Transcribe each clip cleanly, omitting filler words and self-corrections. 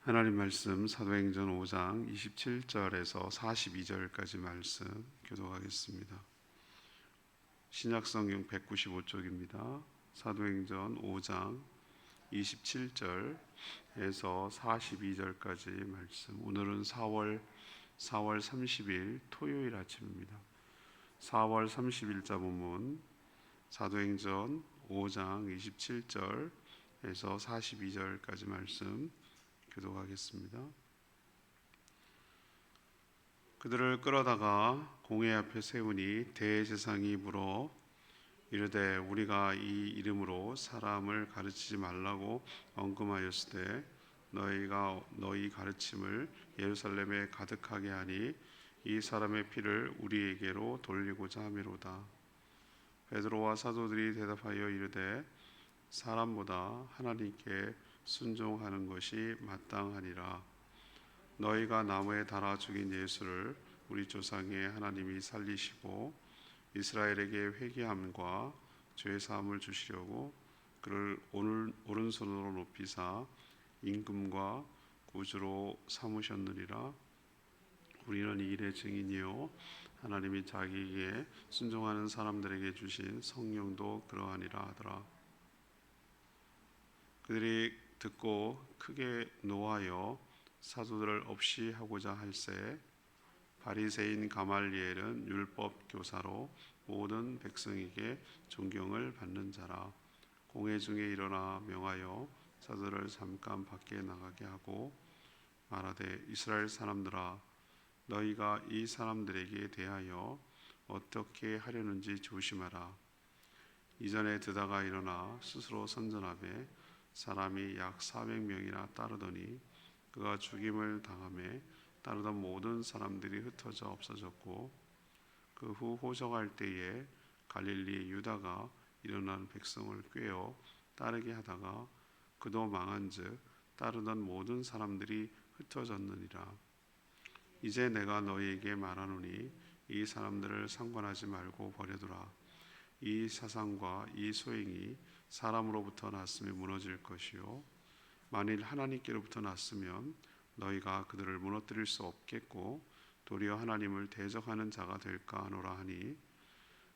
하나님 말씀 사도행전 5장 27절에서 42절까지 말씀 교독하겠습니다. 신약성경 195쪽입니다. 사도행전 5장 27절에서 42절까지 말씀. 오늘은 4월 30일 토요일 아침입니다. 4월 30일자 본문 사도행전 5장 27절에서 42절까지 말씀 교독하겠습니다. 그들을 끌어다가 공회 앞에 세우니 대제사장이 물어 이르되 우리가 이 이름으로 사람을 가르치지 말라고 언금하였으되 너희 가르침을 예루살렘에 가득하게 하니 이 사람의 피를 우리에게로 돌리고자 함이로다. 베드로와 사도들이 대답하여 이르되 사람보다 하나님께 순종하는 것이 마땅하니라. 너희가 나무에 달아 죽인 예수를 우리 조상의 하나님이 살리시고 이스라엘에게 회개함과 죄 사함을 주시려고 그를 오른손으로 높이사 임금과 구주로 삼으셨느니라. 우리는 이 일의 증인이요 하나님이 자기에게 순종하는 사람들에게 주신 성령도 그러하니라 하더라. 그들이 듣고 크게 노하여 사도들을 없이 하고자 할새 바리새인 가말리엘은 율법 교사로 모든 백성에게 존경을 받는 자라. 공회 중에 일어나 명하여 사도들을 잠깐 밖에 나가게 하고 말하되 이스라엘 사람들아 너희가 이 사람들에게 대하여 어떻게 하려는지 조심하라. 이전에 드다가 일어나 스스로 선전하되 사람이 약 400명이나 따르더니 그가 죽임을 당하매 따르던 모든 사람들이 흩어져 없어졌고 그 후 호적할 때에 갈릴리 유다가 일어난 백성을 꾀어 따르게 하다가 그도 망한즉 따르던 모든 사람들이 흩어졌느니라. 이제 내가 너희에게 말하노니 이 사람들을 상관하지 말고 버려두라. 이 사상과 이 소행이 사람으로부터 났으면 무너질 것이요 만일 하나님께로부터 났으면 너희가 그들을 무너뜨릴 수 없겠고 도리어 하나님을 대적하는 자가 될까 하노라 하니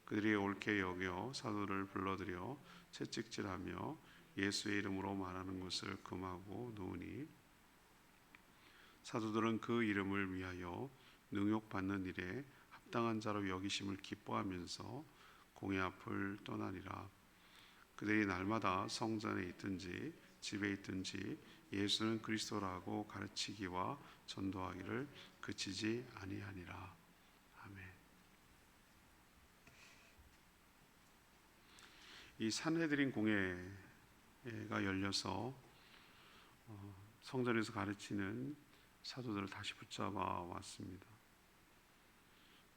그들이 옳게 여겨 사도를 불러들여 채찍질하며 예수의 이름으로 말하는 것을 금하고 놓으니 사도들은 그 이름을 위하여 능욕받는 일에 합당한 자로 여기심을 기뻐하면서 공회 앞을 떠나니라. 그들이 날마다 성전에 있든지 집에 있든지 예수는 그리스도라고 가르치기와 전도하기를 그치지 아니하니라. 아멘. 이 산헤드린 공회가 열려서 성전에서 가르치는 사도들을 다시 붙잡아 왔습니다.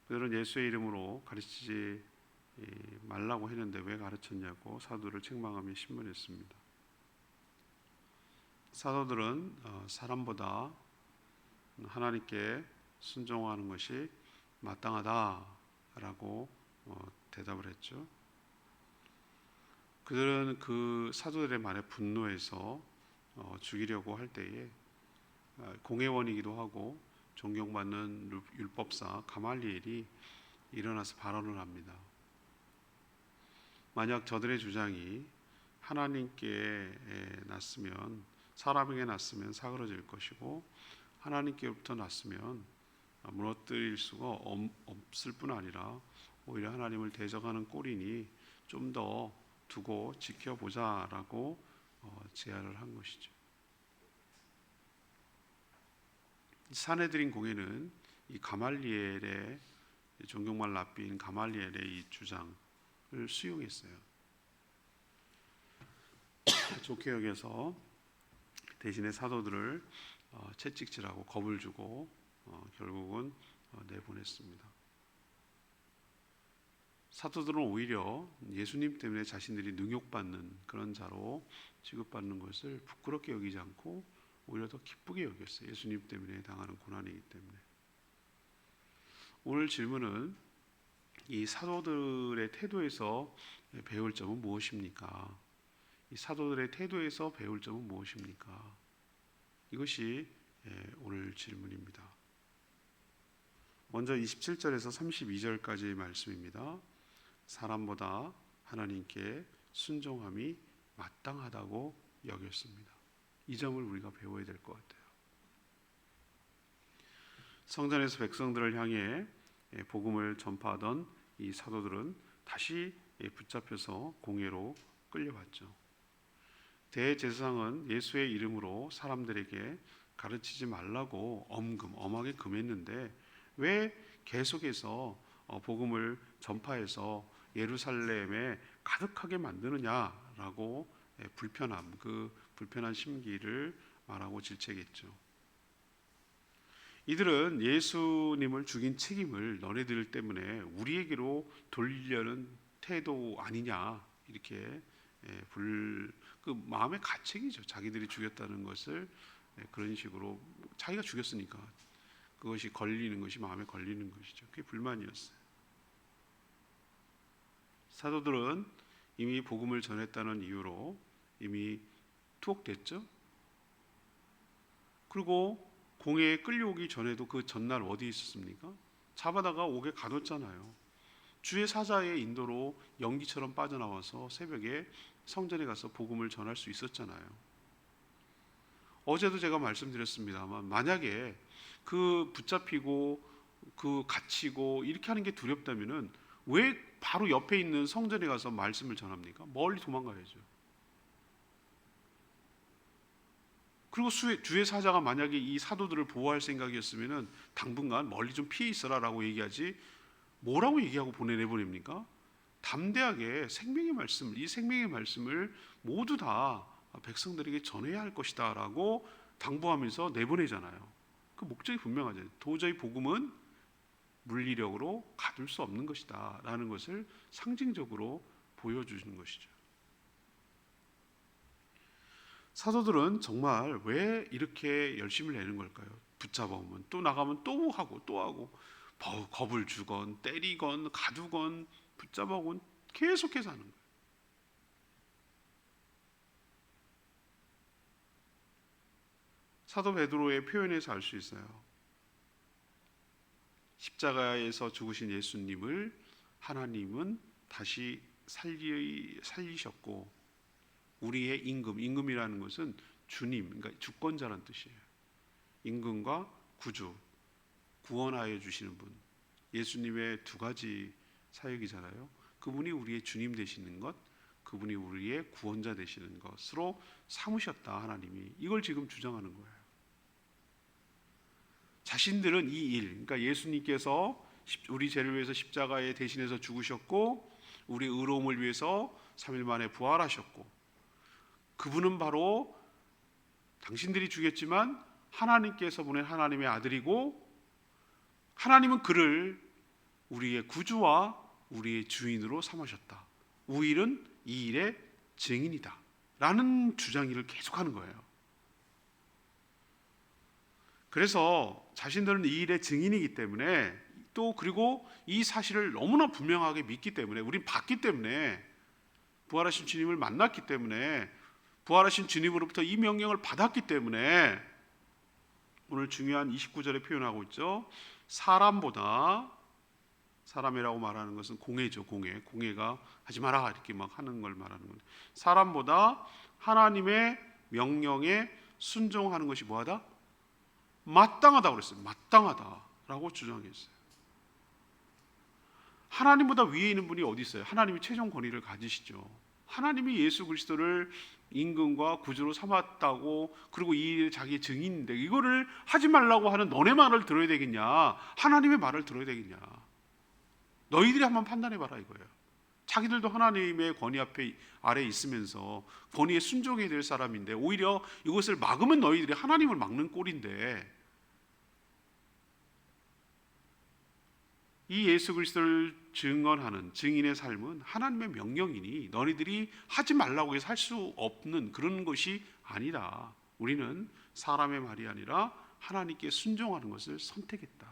그들은 예수의 이름으로 가르치지 말라고 했는데 왜 가르쳤냐고 사도들을 책망하며 신문했습니다. 사도들은 사람보다 하나님께 순종하는 것이 마땅하다라고 대답을 했죠. 그들은 그 사도들의 말에 분노해서 죽이려고 할 때에 공회원이기도 하고 존경받는 율법사 가말리엘이 일어나서 발언을 합니다. 만약 저들의 주장이 하나님께 났으면 사람에게 났으면 사그러질 것이고 하나님께로부터 났으면 무너뜨릴 수가 없을 뿐 아니라 오히려 하나님을 대적하는 꼴이니 좀 더 두고 지켜보자라고 제안을 한 것이죠. 산헤드린 공회는 이 가말리엘의 존경말 랍비인 가말리엘의 이 주장을 수용했어요. 좋게 여겨서 대신에 사도들을 채찍질하고 겁을 주고 결국은 내보냈습니다. 사도들은 오히려 예수님 때문에 자신들이 능욕받는 그런 자로 취급받는 것을 부끄럽게 여기지 않고 오히려 더 기쁘게 여겼어요. 예수님 때문에 당하는 고난이기 때문에. 오늘 질문은 이 사도들의 태도에서 배울 점은 무엇입니까? 이 사도들의 태도에서 배울 점은 무엇입니까? 이것이 오늘 질문입니다. 먼저 27절에서 32절까지의 말씀입니다. 사람보다 하나님께 순종함이 마땅하다고 여겼습니다. 이 점을 우리가 배워야 될 것 같아요. 성전에서 백성들을 향해 복음을 전파하던 이 사도들은 다시 붙잡혀서 공회로 끌려갔죠. 대제사장은 예수의 이름으로 사람들에게 가르치지 말라고 엄하게 금했는데 왜 계속해서 복음을 전파해서 예루살렘에 가득하게 만드느냐라고 불편한 심기를 말하고 질책했죠. 이들은 예수님을 죽인 책임을 너네들 때문에 우리에게로 돌리려는 태도 아니냐, 이렇게 마음의 가책이죠. 자기들이 죽였다는 것을 그런 식으로 자기가 죽였으니까 그것이 걸리는 것이 마음에 걸리는 것이죠. 그게 불만이었어요. 사도들은 이미 복음을 전했다는 이유로 이미 투옥됐죠. 그리고 공회에 끌려오기 전에도 그 전날 어디 있었습니까? 잡아다가 옥에 가뒀잖아요. 주의 사자의 인도로 연기처럼 빠져나와서 새벽에 성전에 가서 복음을 전할 수 있었잖아요. 어제도 제가 말씀드렸습니다만 만약에 그 붙잡히고 그 갇히고 이렇게 하는 게 두렵다면은 왜 바로 옆에 있는 성전에 가서 말씀을 전합니까? 멀리 도망가야죠. 그리고 주의 사자가 만약에 이 사도들을 보호할 생각이었으면은 당분간 멀리 좀 피해 있어라라고 얘기하지 뭐라고 얘기하고 보내버립니까? 담대하게 생명의 말씀, 이 생명의 말씀을 모두 다 백성들에게 전해야 할 것이다라고 당부하면서 내보내잖아요. 그 목적이 분명하죠. 도저히 복음은 물리력으로 가둘 수 없는 것이다라는 것을 상징적으로 보여주시는 것이죠. 사도들은 정말 왜 이렇게 열심을 내는 걸까요? 붙잡아오면 또 나가면 또 하고 겁을 주건 때리건 가두건 붙잡아오건 계속해서 하는 거예요. 사도 베드로의 표현에서 알 수 있어요. 십자가에서 죽으신 예수님을 하나님은 다시 살리셨고 우리의 임금이라는 것은 주님, 그러니까 주권자라는 뜻이에요. 임금과 구주, 구원하여 주시는 분, 예수님의 두 가지 사역이잖아요. 그분이 우리의 주님 되시는 것, 그분이 우리의 구원자 되시는 것으로 삼으셨다 하나님이. 이걸 지금 주장하는 거예요. 자신들은 이 일, 그러니까 예수님께서 우리 죄를 위해서 십자가에 대신해서 죽으셨고 우리 의로움을 위해서 3일 만에 부활하셨고 그분은 바로 당신들이 죽였지만 하나님께서 보낸 하나님의 아들이고 하나님은 그를 우리의 구주와 우리의 주인으로 삼으셨다. 우리는 이 일의 증인이다 라는 주장을 계속하는 거예요. 그래서 자신들은 이 일의 증인이기 때문에 또 그리고 이 사실을 너무나 분명하게 믿기 때문에 우린 봤기 때문에 부활하신 주님을 만났기 때문에 부활하신 주님으로부터 이 명령을 받았기 때문에 오늘 중요한 29절에 표현하고 있죠. 사람이라고 말하는 것은 공회죠. 공회가 하지 마라 이렇게 막 하는 걸 말하는 건데 사람보다 하나님의 명령에 순종하는 것이 뭐하다? 마땅하다고 그랬어요. 마땅하다라고 주장했어요. 하나님보다 위에 있는 분이 어디 있어요? 하나님이 최종 권위를 가지시죠. 하나님이 예수 그리스도를 임금과 구주로 삼았다고 그리고 이 일에 자기의 증인인데 이거를 하지 말라고 하는 너네 말을 들어야 되겠냐? 하나님의 말을 들어야 되겠냐? 너희들이 한번 판단해봐라 이거예요. 자기들도 하나님의 권위 아래 있으면서 권위에 순종해야 될 사람인데 오히려 이것을 막으면 너희들이 하나님을 막는 꼴인데 이 예수 그리스도를 증언하는 증인의 삶은 하나님의 명령이니 너희들이 하지 말라고 해서 할 수 없는 그런 것이 아니다. 우리는 사람의 말이 아니라 하나님께 순종하는 것을 선택했다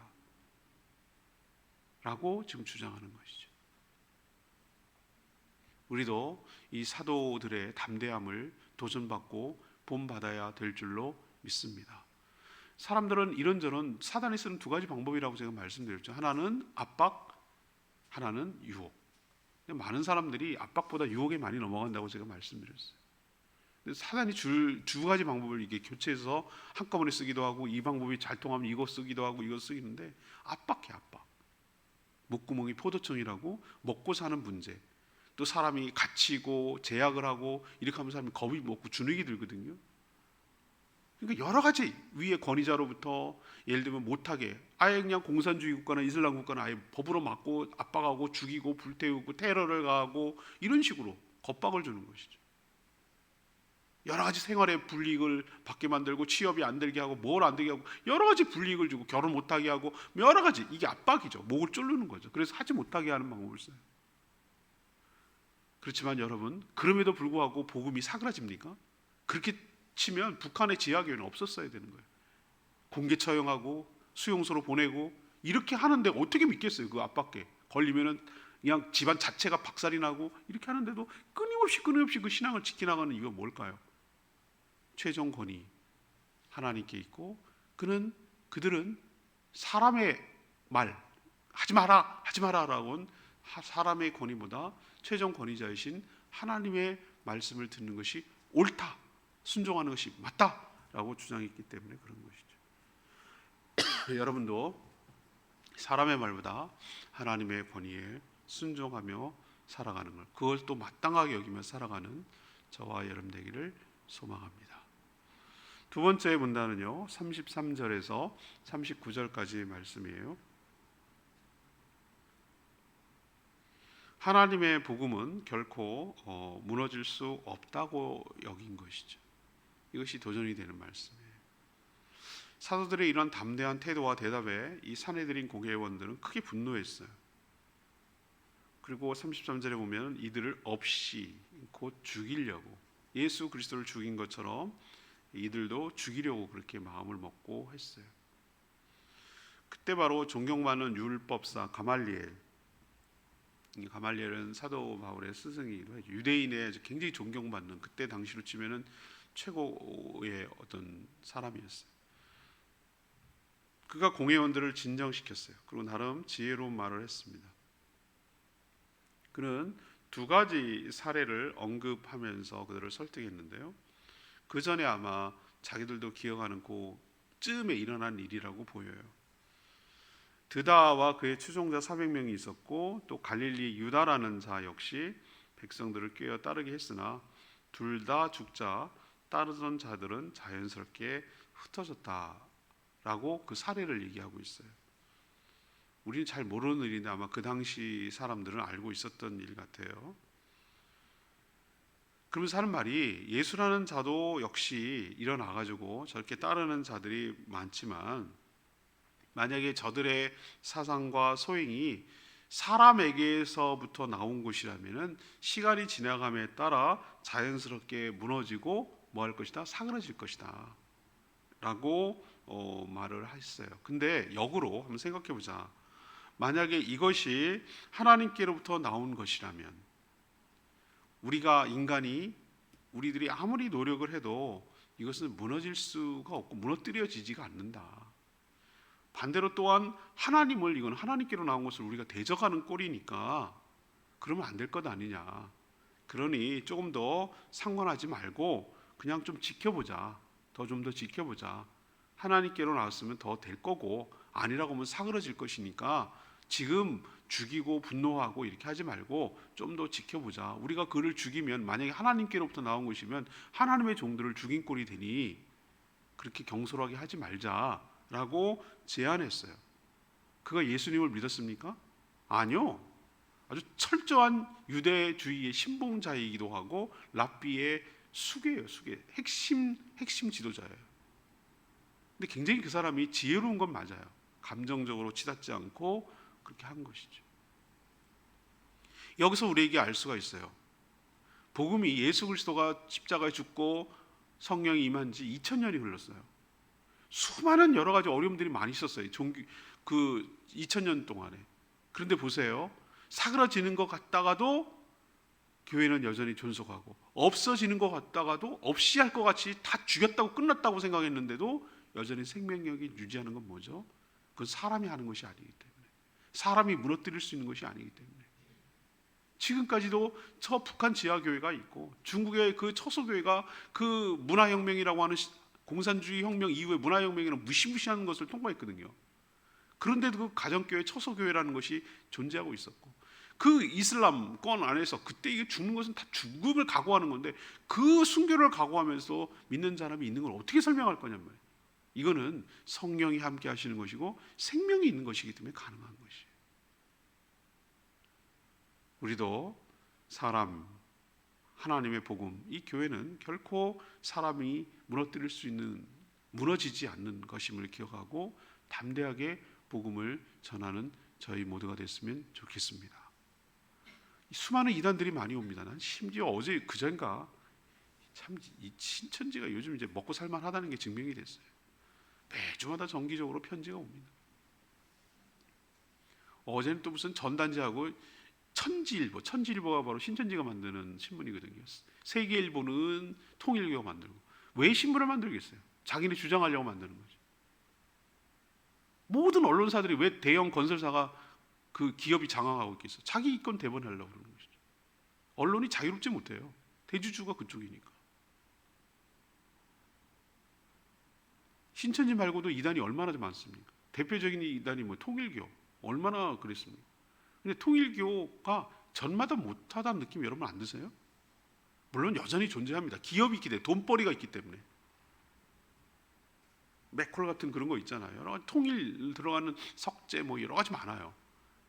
라고 지금 주장하는 것이죠. 우리도 이 사도들의 담대함을 도전받고 본받아야 될 줄로 믿습니다. 사람들은 이런저런 사단이 쓰는 두 가지 방법이라고 제가 말씀드렸죠. 하나는 압박, 하나는 유혹. 많은 사람들이 압박보다 유혹에 많이 넘어간다고 제가 말씀드렸어요. 사단이 두 가지 방법을 이게 교체해서 한꺼번에 쓰기도 하고, 이 방법이 잘 통하면 이거 쓰기도 하고 이거 쓰기는데, 압박해, 압박. 목구멍이 포도청이라고 먹고 사는 문제, 또 사람이 갇히고 제약을 하고 이렇게 하면 사람이 겁이 먹고 주눅이 들거든요. 그러니까 여러 가지 위에 권위자로부터 예를 들면 못하게 아예 그냥 공산주의 국가나 이슬람 국가는 아예 법으로 막고 압박하고 죽이고 불태우고 테러를 가하고 이런 식으로 겁박을 주는 것이죠. 여러 가지 생활의 불이익을 받게 만들고 취업이 안 되게 하고 뭘 안 되게 하고 여러 가지 불이익을 주고 결혼 못하게 하고 여러 가지, 이게 압박이죠. 목을 조르는 거죠. 그래서 하지 못하게 하는 방법을 써요. 그렇지만 여러분, 그럼에도 불구하고 복음이 사그라집니까? 그렇게 치면 북한의 지하교회는 없었어야 되는 거예요. 공개 처형하고 수용소로 보내고 이렇게 하는데 어떻게 믿겠어요? 그 압박에 걸리면은 그냥 집안 자체가 박살이 나고 이렇게 하는데도 끊임없이 그 신앙을 지켜나가는 이유가 뭘까요? 최종 권위 하나님께 있고, 그들은 사람의 말 하지 마라라고는 사람의 권위보다 최종 권위자이신 하나님의 말씀을 듣는 것이 옳다, 순종하는 것이 맞다라고 주장했기 때문에 그런 것이죠. 여러분도 사람의 말보다 하나님의 권위에 순종하며 살아가는 걸, 그걸 또 마땅하게 여기며 살아가는 저와 여러분 되기를 소망합니다. 두 번째 문단은요, 33절에서 39절까지 말씀이에요. 하나님의 복음은 결코 무너질 수 없다고 여긴 것이죠. 이것이 도전이 되는 말씀이에요. 사도들의 이런 담대한 태도와 대답에 이 산헤드린 공회원들은 크게 분노했어요. 그리고 33절에 보면 이들을 없이 곧 죽이려고, 예수 그리스도를 죽인 것처럼 이들도 죽이려고 그렇게 마음을 먹고 했어요. 그때 바로 존경받는 율법사 가말리엘은 사도 바울의 스승이기도 해요. 유대인의 굉장히 존경받는, 그때 당시로 치면은 최고의 어떤 사람이었어요. 그가 공회원들을 진정시켰어요. 그리고 나름 지혜로운 말을 했습니다. 그는 두 가지 사례를 언급하면서 그들을 설득했는데요. 그 전에 아마 자기들도 기억하는 그쯤에 일어난 일이라고 보여요. 드다와 그의 추종자 400명이 있었고, 또 갈릴리 유다라는 자 역시 백성들을 꿰어 따르게 했으나 둘 다 죽자 따르던 자들은 자연스럽게 흩어졌다라고 그 사례를 얘기하고 있어요. 우리는 잘 모르는 일인데 아마 그 당시 사람들은 알고 있었던 일 같아요. 그러면서 하는 말이, 예수라는 자도 역시 일어나가지고 저렇게 따르는 자들이 많지만 만약에 저들의 사상과 소행이 사람에게서부터 나온 것이라면 시간이 지나감에 따라 자연스럽게 무너지고 뭐 할 것이다? 사그라질 것이다 라고 말을 했어요. 근데 역으로 한번 생각해 보자. 만약에 이것이 하나님께로부터 나온 것이라면 우리들이 아무리 노력을 해도 이것은 무너질 수가 없고 무너뜨려지지가 않는다. 반대로 또한 이건 하나님께로 나온 것을 우리가 대적하는 꼴이니까 그러면 안 될 것 아니냐. 그러니 조금 더 상관하지 말고 그냥 좀 지켜보자. 좀 더 지켜보자. 하나님께로 나왔으면 더 될 거고, 아니라고 하면 사그러질 것이니까 지금 죽이고 분노하고 이렇게 하지 말고 좀 더 지켜보자. 우리가 그를 죽이면 만약에 하나님께로부터 나온 것이면 하나님의 종들을 죽인 꼴이 되니 그렇게 경솔하게 하지 말자라고 제안했어요. 그가 예수님을 믿었습니까? 아니요. 아주 철저한 유대주의의 신봉자이기도 하고 랍비의 수괴예요. 핵심 지도자예요. 근데 굉장히 그 사람이 지혜로운 건 맞아요. 감정적으로 치닫지 않고 그렇게 한 것이죠. 여기서 우리에게 알 수가 있어요. 복음이 예수 그리스도가 십자가에 죽고 성령이 임한 지 2000년이 흘렀어요. 수많은 여러 가지 어려움들이 많이 있었어요. 그 2000년 동안에. 그런데 보세요. 사그라지는 것 같다가도 교회는 여전히 존속하고, 없어지는 것 같다가도 없이 할 것 같이 다 죽였다고 끝났다고 생각했는데도 여전히 생명력이 유지하는 건 뭐죠? 그건 사람이 하는 것이 아니기 때문에, 사람이 무너뜨릴 수 있는 것이 아니기 때문에. 지금까지도 저 북한 지하교회가 있고, 중국의 그 처소교회가 그 문화혁명이라고 하는 공산주의 혁명 이후에 문화혁명이라는 무시무시한 것을 통과했거든요. 그런데도 그 가정교회, 처소교회라는 것이 존재하고 있었고, 그 이슬람권 안에서 그때 이게 죽는 것은 다 죽음을 각오하는 건데, 그 순교를 각오하면서 믿는 사람이 있는 걸 어떻게 설명할 거냔 말이에요. 이거는 성령이 함께 하시는 것이고 생명이 있는 것이기 때문에 가능한 것이에요. 우리도 사람, 하나님의 복음, 이 교회는 결코 사람이 무너뜨릴 수 있는, 무너지지 않는 것임을 기억하고 담대하게 복음을 전하는 저희 모두가 됐으면 좋겠습니다. 수많은 이단들이 많이 옵니다. 난 심지어 어제 그전가 참 이 신천지가 요즘 이제 먹고 살만하다는 게 증명이 됐어요. 매주마다 정기적으로 편지가 옵니다. 어제는 또 무슨 전단지하고 천지일보가 바로 신천지가 만드는 신문이거든요. 세계일보는 통일교가 만들고. 왜 신문을 만들겠어요? 자기네 주장하려고 만드는 거죠. 모든 언론사들이 왜 대형 건설사가 그 기업이 장악하고 있겠어요? 자기 이권 대변하려고 그러는 것이죠. 언론이 자유롭지 못해요. 대주주가 그쪽이니까. 신천지 말고도 이단이 얼마나 많습니까? 대표적인 이단이 뭐 통일교, 얼마나 그랬습니까? 근데 통일교가 전마다 못하다는 느낌 여러분 안 드세요? 물론 여전히 존재합니다. 기업이 있기 때문에, 돈벌이가 있기 때문에. 맥콜 같은 그런 거 있잖아요. 여러 가지 통일 들어가는 석재 뭐 여러 가지 많아요.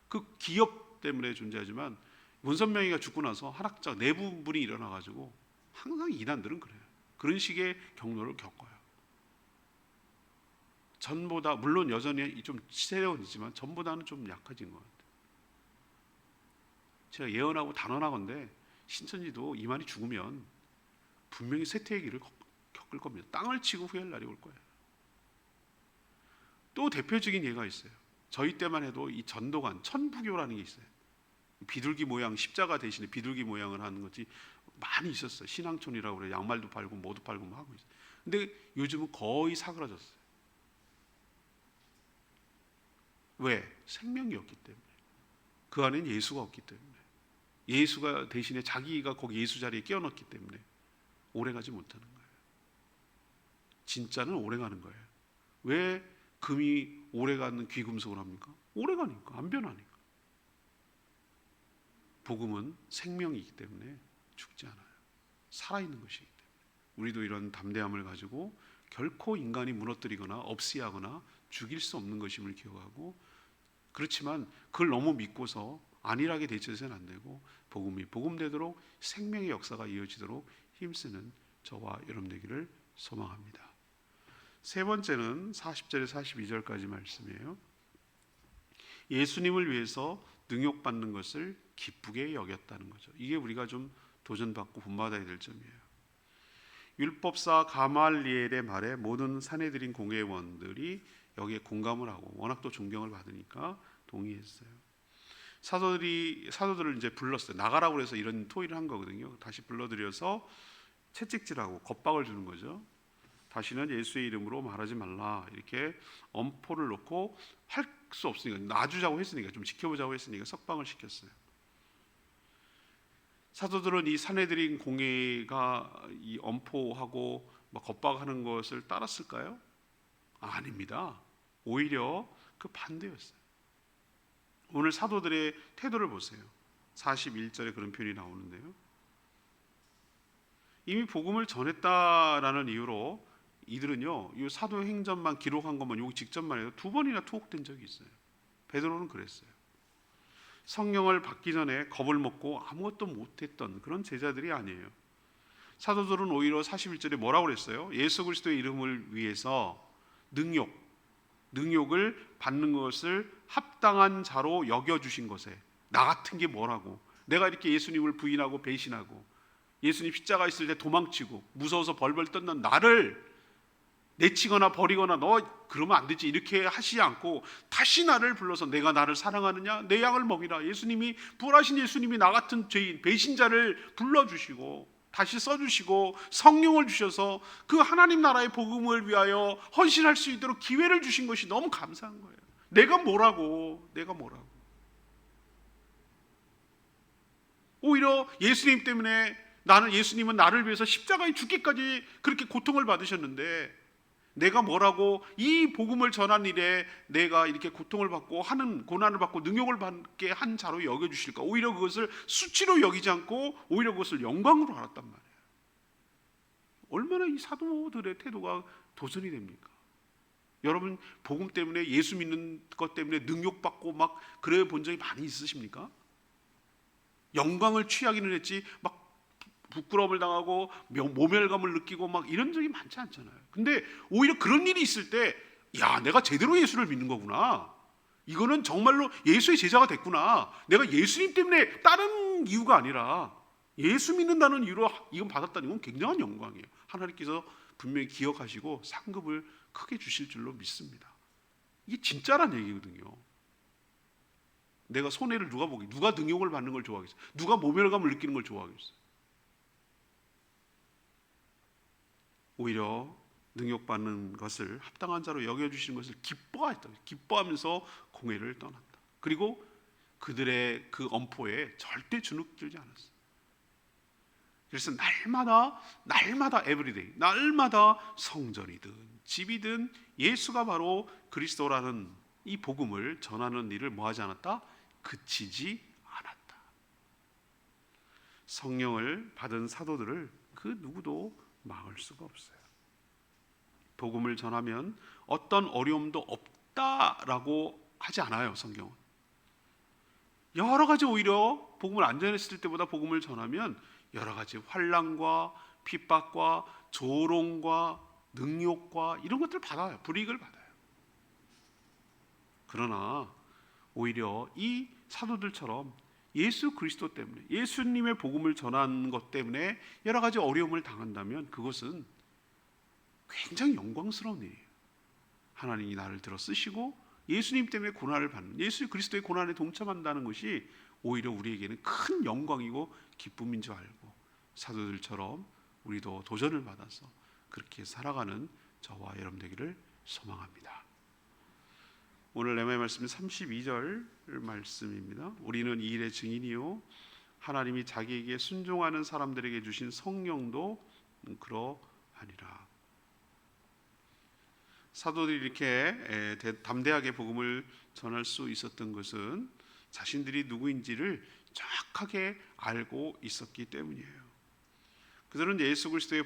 그 기업 때문에 존재하지만 문선명이가 죽고 나서 한학자 내부분이 일어나가지고 항상 이단들은 그래요. 그런 식의 경로를 겪어요. 전보다, 물론 여전히 좀 세력은 있지만 전보다는 좀 약해진 것 같아요. 제가 예언하고 단언하건대 신천지도 이만희 죽으면 분명히 쇠퇴의 길을 겪을 겁니다. 땅을 치고 후회할 날이 올 거예요. 또 대표적인 예가 있어요. 저희 때만 해도 이 전도관, 천부교라는 게 있어요. 비둘기 모양, 십자가 대신에 비둘기 모양을 하는 것이 많이 있었어요. 신앙촌이라고 그래요. 양말도 팔고 뭐도 팔고 뭐 하고 있어요. 근데 요즘은 거의 사그라졌어요. 왜? 생명이 없기 때문에. 그 안에는 예수가 없기 때문에. 예수가 대신에 자기가 거기 예수 자리에 끼워넣기 때문에 오래가지 못하는 거예요. 진짜는 오래가는 거예요. 왜 금이 오래가는 귀금속을 합니까? 오래가니까, 안 변하니까. 복음은 생명이기 때문에 죽지 않아요. 살아있는 것이기 때문에. 우리도 이런 담대함을 가지고 결코 인간이 무너뜨리거나 없이하거나 죽일 수 없는 것임을 기억하고, 그렇지만 그걸 너무 믿고서 안일하게 대처해서는 안 되고 복음이 복음되도록 생명의 역사가 이어지도록 힘쓰는 저와 여러분 되기를 소망합니다. 세 번째는 40절에서 42절까지 말씀이에요. 예수님을 위해서 능욕받는 것을 기쁘게 여겼다는 거죠. 이게 우리가 좀 도전받고 본받아야 될 점이에요. 율법사 가말리엘의 말에 모든 산헤드린 공회원들이 여기에 공감을 하고 워낙 또 존경을 받으니까 동의했어요. 사도들을 이제 불렀어요. 나가라고 해서 이런 토의를 한 거거든요. 다시 불러들여서 채찍질하고 겁박을 주는 거죠. 다시는 예수의 이름으로 말하지 말라, 이렇게 엄포를 놓고 할 수 없으니까, 놔주자고 했으니까, 좀 지켜보자고 했으니까 석방을 시켰어요. 사도들은 이 산헤드린 공회가 이 엄포하고 겁박하는 것을 따랐을까요? 아닙니다. 오히려 그 반대였어요. 오늘 사도들의 태도를 보세요. 41절에 그런 표현이 나오는데요. 이미 복음을 전했다라는 이유로 이들은요, 이 사도행전만 기록한 것만, 여기 직전만 해도 2번이나 투옥된 적이 있어요. 베드로는 그랬어요. 성령을 받기 전에 겁을 먹고 아무것도 못했던 그런 제자들이 아니에요. 사도들은 오히려 41절에 뭐라고 그랬어요? 예수 그리스도의 이름을 위해서 능욕을 받는 것을 합당한 자로 여겨주신 것에, 나 같은 게 뭐라고, 내가 이렇게 예수님을 부인하고 배신하고 예수님 십자가 있을 때 도망치고 무서워서 벌벌 떴는 나를 내치거나 버리거나 너 그러면 안 되지 이렇게 하시지 않고 다시 나를 불러서 내가 나를 사랑하느냐 내 양을 먹이라. 예수님이 부활하신 예수님이 나 같은 죄인 배신자를 불러주시고 다시 써주시고 성령을 주셔서 그 하나님 나라의 복음을 위하여 헌신할 수 있도록 기회를 주신 것이 너무 감사한 거예요. 내가 뭐라고. 오히려 예수님 때문에 예수님은 나를 위해서 십자가에 죽기까지 그렇게 고통을 받으셨는데 내가 뭐라고 이 복음을 전한 일에 내가 이렇게 고통을 받고 하는 고난을 받고 능욕을 받게 한 자로 여겨주실까. 오히려 그것을 수치로 여기지 않고 오히려 그것을 영광으로 알았단 말이에요. 얼마나 이 사도들의 태도가 도전이 됩니까? 여러분 복음 때문에 예수 믿는 것 때문에 능욕받고 막 그래 본 적이 많이 있으십니까? 영광을 취하기는 했지 막 부끄러움을 당하고 모멸감을 느끼고 막 이런 적이 많지 않잖아요. 근데 오히려 그런 일이 있을 때 야, 내가 제대로 예수를 믿는 거구나. 이거는 정말로 예수의 제자가 됐구나. 내가 예수님 때문에 다른 이유가 아니라 예수 믿는다는 이유로 이건 받았다는 건 굉장한 영광이에요. 하나님께서 분명히 기억하시고 상급을 크게 주실 줄로 믿습니다. 이게 진짜란 얘기거든요. 내가 손해를 누가 능욕을 받는 걸 좋아하겠어요? 누가 모멸감을 느끼는 걸 좋아하겠어요? 오히려 능욕받는 것을 합당한 자로 여겨주시는 것을 기뻐하면서 공회를 떠났다. 그리고 그들의 그 엄포에 절대 주눅들지 않았어요. 그래서 날마다 에브리데이, 날마다 성전이든 집이든 예수가 바로 그리스도라는 이 복음을 전하는 일을 뭐하지 않았다? 그치지 않았다. 성령을 받은 사도들을 그 누구도 막을 수가 없어요. 복음을 전하면 어떤 어려움도 없다라고 하지 않아요. 성경은 여러 가지 오히려 복음을 안 전했을 때보다 복음을 전하면 여러 가지 환난과 핍박과 조롱과 능욕과 이런 것들을 받아요. 불이익을 받아요. 그러나 오히려 이 사도들처럼 예수 그리스도 때문에 예수님의 복음을 전하는 것 때문에 여러 가지 어려움을 당한다면 그것은 굉장히 영광스러운 일이에요. 하나님이 나를 들어 쓰시고 예수님 때문에 고난을 받는, 예수 그리스도의 고난에 동참한다는 것이 오히려 우리에게는 큰 영광이고 기쁨인 줄 알고 사도들처럼 우리도 도전을 받아서 그렇게 살아가는 저와 여러분 되기를 소망합니다. 오늘 레마의 말씀은 32절 말씀입니다. 우리는 이 일의 증인이요 하나님이 자기에게 순종하는 사람들에게 주신 성령도 그러하니라. 사도들이 이렇게 담대하게 복음을 전할 수 있었던 것은 자신들이 누구인지를 정확하게 알고 있었기 때문이에요. 그들은 예수 그리스도의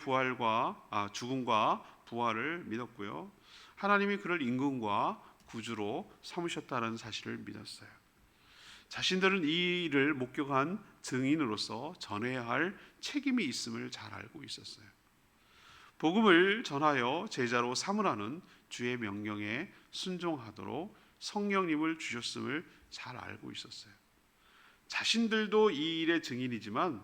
죽음과 부활을 믿었고요. 하나님이 그를 임금과 구주로 삼으셨다는 사실을 믿었어요. 자신들은 이 일을 목격한 증인으로서 전해야 할 책임이 있음을 잘 알고 있었어요. 복음을 전하여 제자로 삼으라는 주의 명령에 순종하도록 성령님을 주셨음을 잘 알고 있었어요. 자신들도 이 일의 증인이지만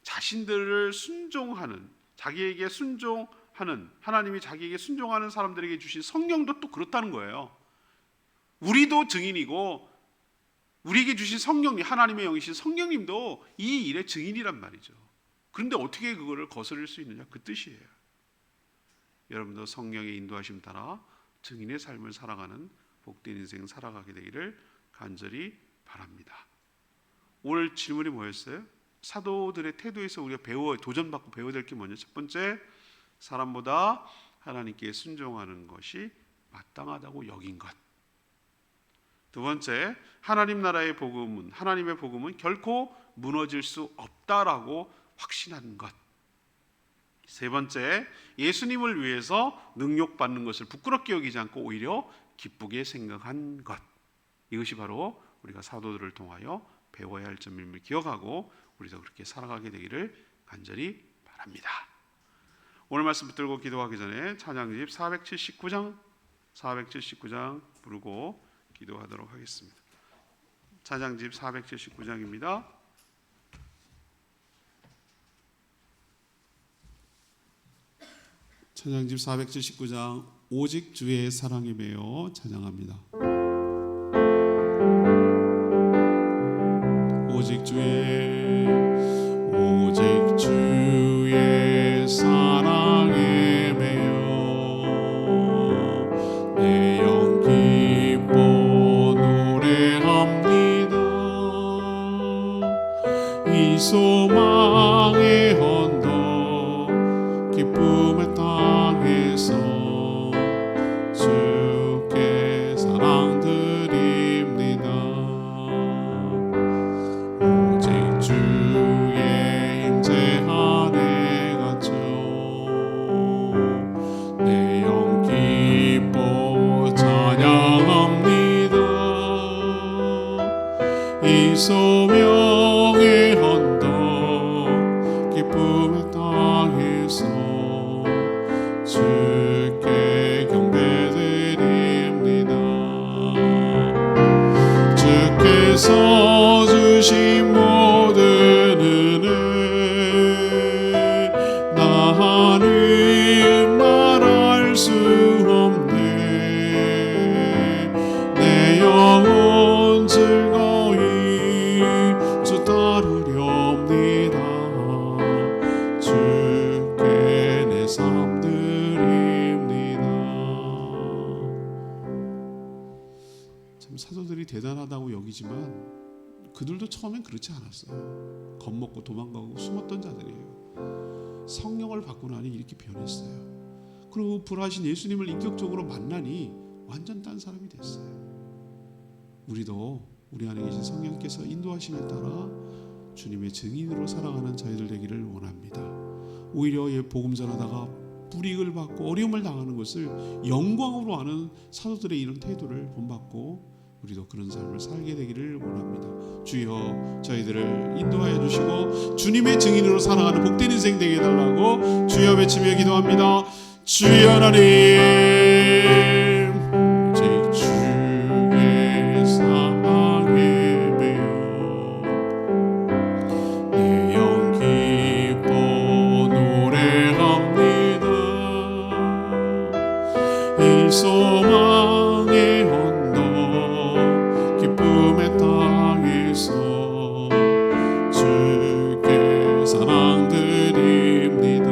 자신들을 순종하는, 자기에게 순종하는, 하나님이 자기에게 순종하는 사람들에게 주신 성령도 또 그렇다는 거예요. 우리도 증인이고 우리에게 주신 성령님, 하나님의 영이신 성령님도 이 일의 증인이란 말이죠. 그런데 어떻게 그거를 거스를 수 있느냐, 그 뜻이에요. 여러분도 성령의 인도하심 따라 증인의 삶을 살아가는 복된 인생 살아가게 되기를 간절히 바랍니다. 오늘 질문이 뭐였어요? 사도들의 태도에서 우리가 도전받고 배워야 될 게 뭐냐? 첫 번째, 사람보다 하나님께 순종하는 것이 마땅하다고 여긴 것. 두 번째, 하나님의 복음은 결코 무너질 수 없다라고 확신하는 것. 세 번째, 예수님을 위해서 능욕받는 것을 부끄럽게 여기지 않고 오히려 기쁘게 생각한 것. 이것이 바로 우리가 사도들을 통하여 배워야 할 점임을 기억하고 우리도 그렇게 살아가게 되기를 간절히 바랍니다. 오늘 말씀 붙들고 기도하기 전에 찬양집 479장 부르고 기도하도록 하겠습니다. 찬양집 479장입니다. 찬양집 479장 오직 주의 사랑에 매여 찬양합니다. 오직 주의 사랑에 매여 내 영 기뻐 노래합니다. 이 소망의 언덕 기쁨의 땅에서 주께 사랑 드립니다. 오직 주의 임재 안에 갇혀 내 영 기뻐 찬양합니다. 이 소명의 언덕 기쁨의 땅에서 주께 경배드립니다. 주께서 주신 모든 은혜 나는 말할 수 없네. 내 영혼 즐거이 주 따르렵니다. 주께 내 삶 드립니다. 참 사도들이 대단하다고 여기지만 그들도 처음엔 그렇지 않았어요. 겁먹고 도망가고 숨었던 자들이에요. 성령을 받고 나니 이렇게 변했어요. 그리고 부활하신 예수님을 인격적으로 만나니 완전 딴 사람이 됐어요. 우리도 우리 안에 계신 성령께서 인도하심에 따라 주님의 증인으로 살아가는 저희들 되기를 원합니다. 오히려 복음 전하다가 불이익을 받고 어려움을 당하는 것을 영광으로 하는 사도들의 이런 태도를 본받고 우리도 그런 삶을 살게 되기를 원합니다. 주여 저희들을 인도하여 주시고 주님의 증인으로 살아가는 복된 인생 되게 해달라고 주여 외치며 기도합니다. 주여 하나님 오직 주의 사랑에 매여 내 영 기뻐 노래합니다. 이 소망의 언덕 기쁨의 땅에서 주께 사랑 드립니다.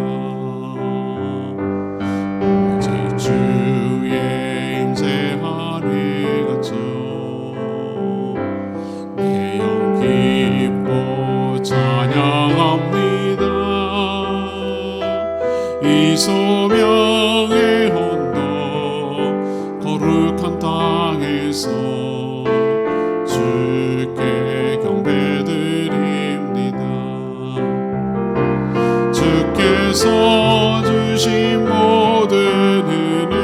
오직 주의 임재 안에 갇혀 내 영 기뻐 찬양합니다. 이 소명의 언덕 거룩한 땅에서 주께 경배드립니다. 주께서 주신 모든 은혜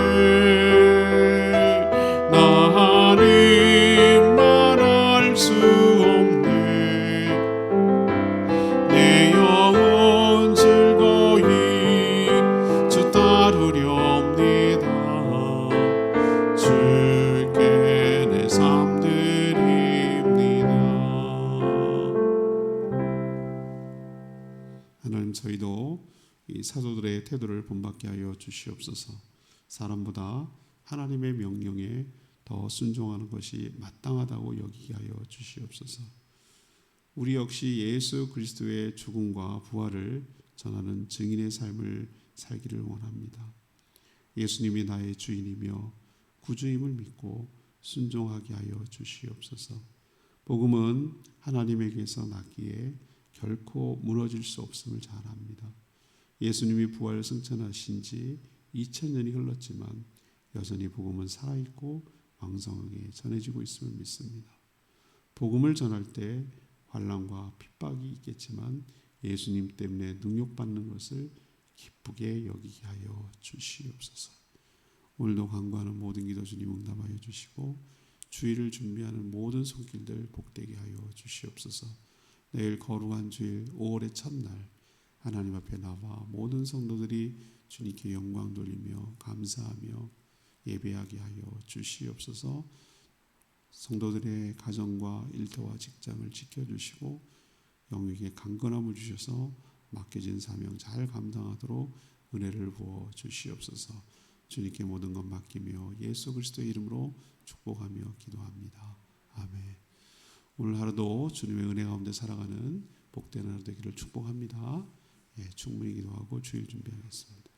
나는 말할 수 없네. 내 영혼 즐거이 주 따르렵니다. 주께 내 삶 드립니다. 하나님 저희도 이 사도들의 태도를 본받게 하여 주시옵소서. 사람보다 하나님의 명령에 더 순종하는 것이 마땅하다고 여기게 하여 주시옵소서. 우리 역시 예수 그리스도의 죽음과 부활을 전하는 증인의 삶을 살기를 원합니다. 예수님이 나의 주인이며 구주임을 믿고 순종하게 하여 주시옵소서. 복음은 하나님에게서 났기에 결코 무너질 수 없음을 잘 압니다. 예수님이 부활 승천하신 지 2000년이 흘렀지만 여전히 복음은 살아있고 왕성하게 전해지고 있음을 믿습니다. 복음을 전할 때 환난과 핍박이 있겠지만 예수님 때문에 능욕받는 것을 기쁘게 여기게 하여 주시옵소서. 오늘도 간구하는 모든 기도 주님 응답하여 주시고 주일을 준비하는 모든 손길들 복되게 하여 주시옵소서. 내일 거룩한 주일 5월의 첫날 하나님 앞에 나와 모든 성도들이 주님께 영광 돌리며 감사하며 예배하게 하여 주시옵소서. 성도들의 가정과 일터와 직장을 지켜주시고 영육에 강건함을 주셔서 맡겨진 사명 잘 감당하도록 은혜를 부어 주시옵소서. 주님께 모든 것 맡기며 예수 그리스도의 이름으로 축복하며 기도합니다. 아멘. 오늘 하루도 주님의 은혜 가운데 살아가는 복된 하루 되기를 축복합니다. 예, 충분히 기도하고 주일 준비하겠습니다.